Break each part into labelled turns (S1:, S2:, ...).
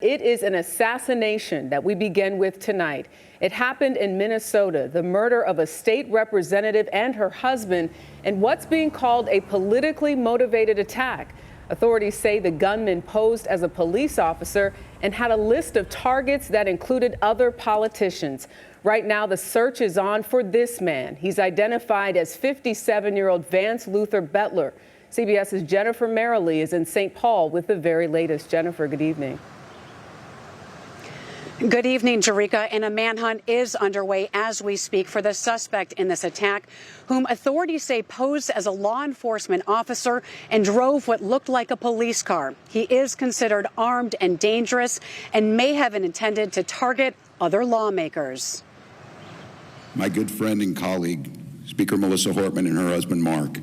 S1: it is an assassination that we begin with tonight. It happened in Minnesota, the murder of a state representative and her husband, in what's being called a politically motivated attack. Authorities say the gunman posed as a police officer and had a list of targets that included other politicians. Right now, the search is on for this man. He's identified as 57-year-old Vance Luther Bettler. CBS's Jennifer Mayerle is in St. Paul with the very latest. Jennifer, good evening.
S2: Good evening, Jerika. And a manhunt is underway as we speak for the suspect in this attack, whom authorities say posed as a law enforcement officer and drove what looked like a police car. He is considered armed and dangerous and may have intended to target other lawmakers.
S3: My good friend and colleague, Speaker Melissa Hortman, and her husband Mark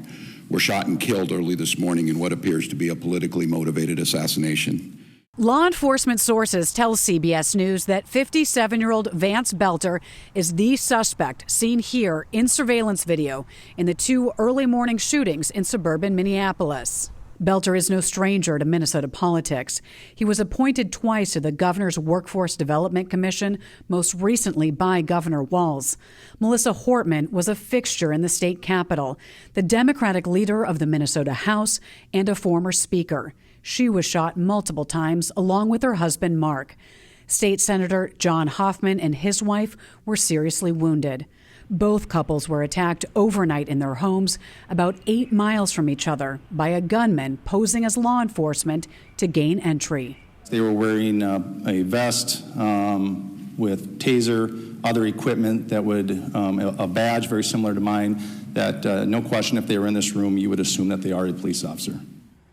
S3: were shot and killed early this morning in what appears to be a politically motivated assassination.
S4: Law enforcement sources tell CBS News that 57-year-old Vance Belter is the suspect seen here in surveillance video in the two early morning shootings in suburban Minneapolis. Belter is no stranger to Minnesota politics. He was appointed twice to the governor's Workforce Development Commission, most recently by Governor Walz. Melissa Hortman was a fixture in the state capitol, the Democratic leader of the Minnesota House and a former speaker. She was shot multiple times, along with her husband, Mark. State Senator John Hoffman and his wife were seriously wounded. Both couples were attacked overnight in their homes, about 8 miles from each other, by a gunman posing as law enforcement to gain entry.
S5: They were wearing a vest with taser, other equipment that would, a badge very similar to mine, that no question, if they were in this room, you would assume that they are a police officer.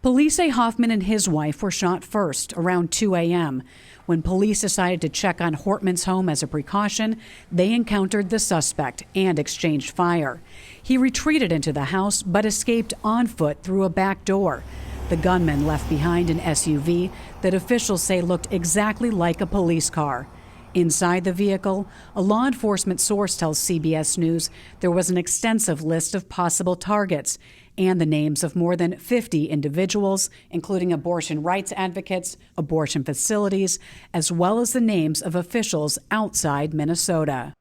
S4: Police say Hoffman and his wife were shot first around 2 a.m. When police decided to check on Hortman's home as a precaution, they encountered the suspect and exchanged fire. He retreated into the house but escaped on foot through a back door. The gunman left behind an SUV that officials say looked exactly like a police car. Inside the vehicle, a law enforcement source tells CBS News there was an extensive list of possible targets and the names of more than 50 individuals, including abortion rights advocates, abortion facilities, as well as the names of officials outside Minnesota.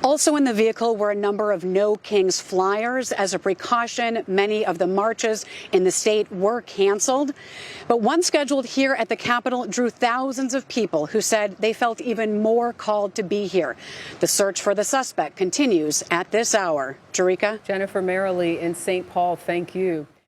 S2: Also in the vehicle were a number of No Kings flyers. As a precaution, many of the marches in the state were canceled. But one scheduled here at the Capitol drew thousands of people who said they felt even more called to be here. The search for the suspect continues at this hour. Jerika?
S1: Jennifer Mayerle in St. Paul, thank you.